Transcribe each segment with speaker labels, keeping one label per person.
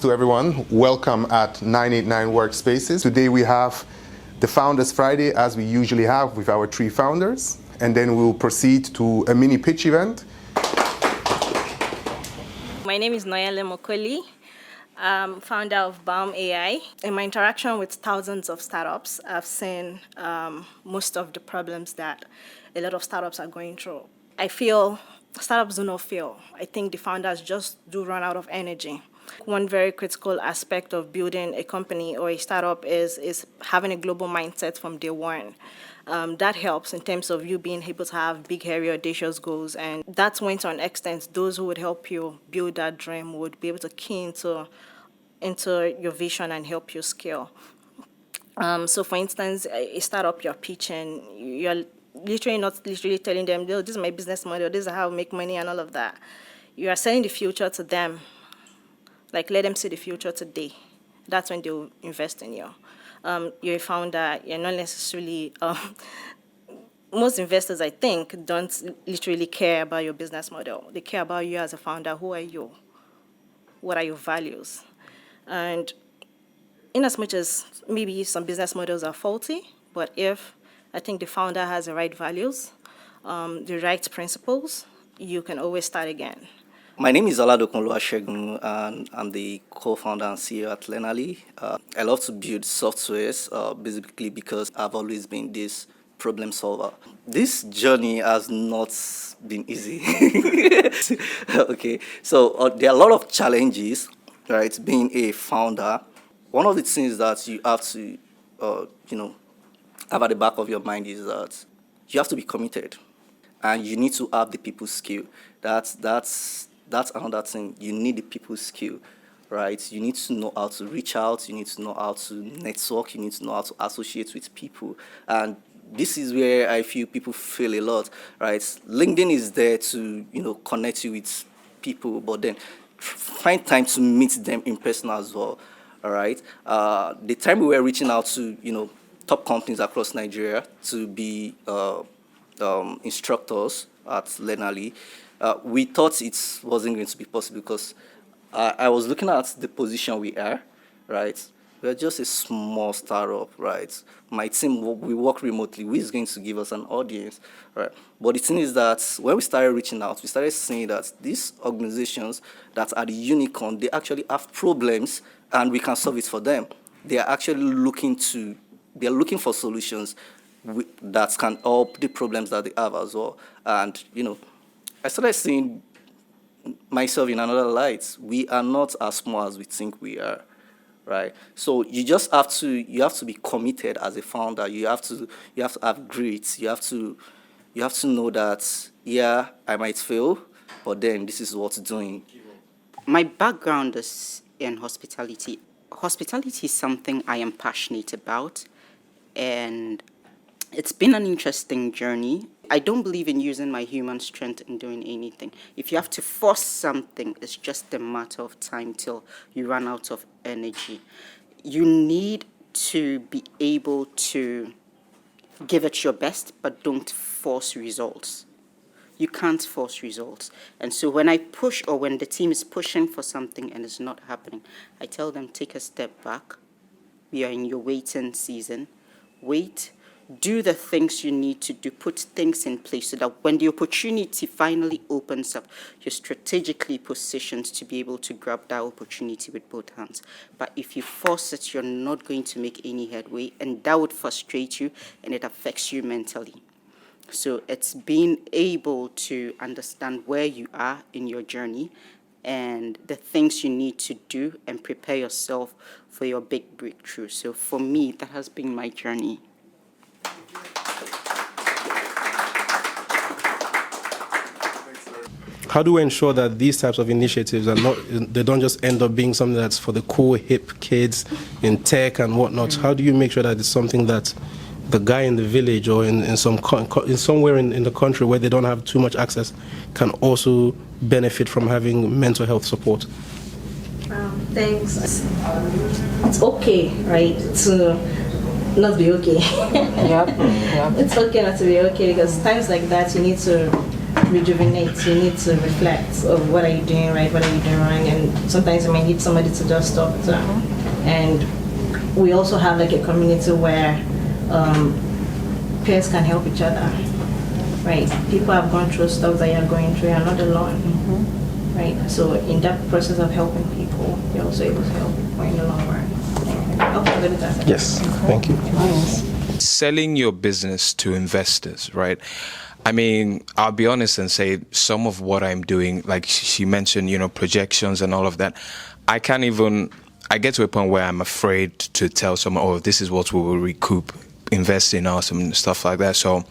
Speaker 1: to everyone. Welcome at 989 Workspaces. Today we have the Founders Friday, as we usually have with our 3 founders, and then we'll proceed to a mini pitch event.
Speaker 2: My name is Nonyelim Okolie. I'm founder of Balm AI. In my interaction with thousands of startups, I've seen most of the problems that a lot of startups are going through. I feel startups do not fail. I think the founders just do run out of energy. One very critical aspect of building a company or a startup is having a global mindset from day one. That helps in terms of you being able to have big, hairy, audacious goals. And that's when, to an extent, those who would help you build that dream would be able to key into your vision and help you scale. So, for instance, a startup you're pitching, you're literally not literally telling them, oh, this is my business model, this is how I make money and all of that. You are selling the future to them. Like, let them see the future today. That's when they'll invest in you. You're a founder, you're not necessarily... most investors, I think, don't literally care about your business model. They care about you as a founder. Who are you? What are your values? And in as much as maybe some business models are faulty, but if I think the founder has the right values, the right principles, you can always start again.
Speaker 3: My name is Oladokun, Oluwasegun, and I'm the co-founder and CEO at Learnali. I love to build softwares, basically because I've always been this problem solver. This journey has not been easy. Okay, so there are a lot of challenges, right, being a founder. One of the things that you have to, have at the back of your mind is that you have to be committed, and you need to have the people skill. That's another thing. You need the people skill, right? You need to know how to reach out. You need to know how to network. You need to know how to associate with people. And this is where I feel people fail a lot, right? LinkedIn is there to, connect you with people, but then find time to meet them in person as well, all right? The time we were reaching out to, top companies across Nigeria to be instructors at Learnali, we thought it wasn't going to be possible because I was looking at the position we are, right? We're just a small startup, right? My team, we work remotely. Who is going to give us an audience, right? But the thing is that when we started reaching out, we started seeing that these organizations that are the unicorn, they actually have problems and we can solve it for them. They are actually looking for solutions that can help the problems that they have as well. And, I started seeing myself in another light. We are not as small as we think we are, right? So you just have to be committed as a founder. You have to have grit. You have to know that, yeah, I might fail, but then this is what's doing.
Speaker 4: My background is in hospitality. Hospitality is something I am passionate about, and it's been an interesting journey. I don't believe in using my human strength in doing anything. If you have to force something, it's just a matter of time till you run out of energy. You need to be able to give it your best, but don't force results. You can't force results. And so when I push, or when the team is pushing for something and it's not happening, I tell them, take a step back. We are in your waiting season. Wait. Do the things you need to do, put things in place so that when the opportunity finally opens up, you're strategically positioned to be able to grab that opportunity with both hands. But if you force it, you're not going to make any headway, and that would frustrate you, and it affects you mentally. So it's being able to understand where you are in your journey and the things you need to do and prepare yourself for your big breakthrough. So for me, that has been my journey.
Speaker 5: How do we ensure that these types of initiatives they don't just end up being something that's for the cool, hip kids in tech and whatnot? How do you make sure that it's something that the guy in the village or in somewhere in the country where they don't have too much access can also benefit from having mental health support?
Speaker 2: Thanks. It's okay, right, to not be okay.
Speaker 6: Yep.
Speaker 2: It's okay not to be okay, because times like that you need to rejuvenate, you need to reflect of what are you doing right, what are you doing wrong, and sometimes you might need somebody to just talk to. And we also have like a community where peers can help each other, right? People have gone through stuff that you're going through, you're not alone, right? So in that process of helping people, you're also able to help people in the long run.
Speaker 5: Yes, thank you.
Speaker 6: Selling your business to investors, right? I mean, I'll be honest and say some of what I'm doing, like she mentioned, projections and all of that, I get to a point where I'm afraid to tell someone, oh, this is what we will recoup, invest in us and stuff like that. So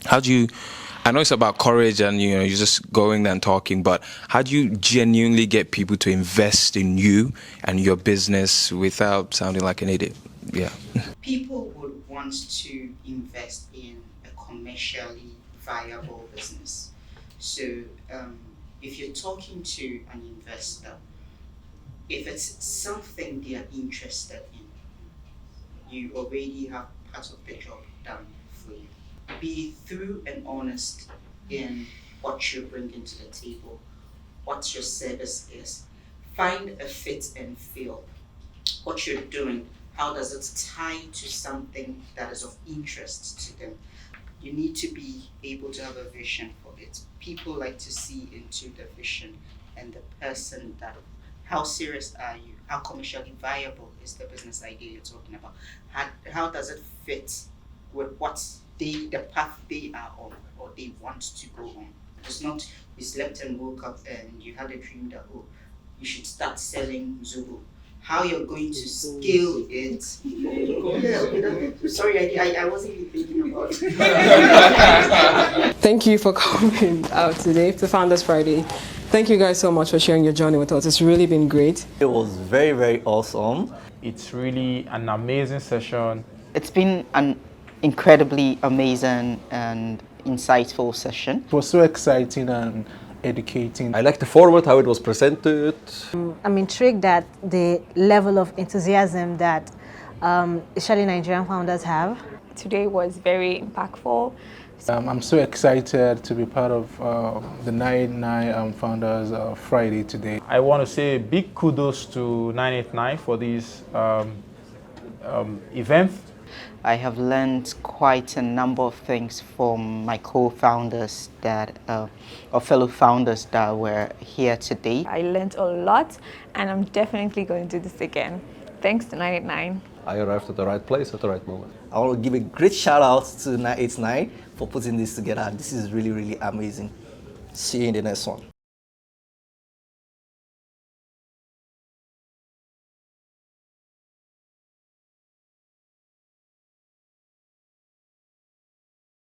Speaker 6: how do you, I know it's about courage and, you're just going and talking, but how do you genuinely get people to invest in you and your business without sounding like an idiot? Yeah.
Speaker 4: People would want to invest in a commercially viable business. So if you're talking to an investor, if it's something they are interested in, you already have part of the job done for you. Be through and honest in what you're bringing to the table, what your service is. Find a fit and feel. What you're doing, how does it tie to something that is of interest to them? You need to be able to have a vision for it. People like to see into the vision and the person that, how serious are you? How commercially viable is the business idea you're talking about? How does it fit with what the path they are on or they want to go on? It's not you slept and woke up and you had a dream that, oh, you should start selling Zulu. How you're going to scale it. Sorry, I wasn't even thinking about it.
Speaker 7: Thank you for coming out today to Founders Friday. Thank you guys so much for sharing your journey with us. It's really been great.
Speaker 3: It was very, very awesome.
Speaker 8: It's really an amazing session.
Speaker 4: It's been an incredibly amazing and insightful session.
Speaker 9: It was so exciting and educating.
Speaker 10: I like the format, how it was presented.
Speaker 11: I'm intrigued at the level of enthusiasm that especially Nigerian founders have.
Speaker 12: Today was very impactful.
Speaker 9: I'm so excited to be part of the 989 Founders Friday today.
Speaker 8: I want to say big kudos to 989 for this event.
Speaker 4: I have learned quite a number of things from my co-founders or fellow founders that were here today.
Speaker 12: I learned a lot and I'm definitely going to do this again. Thanks to 989.
Speaker 10: I arrived at the right place at the right moment.
Speaker 3: I want to give a great shout out to 989 for putting this together. This is really, really amazing. See you in the next one.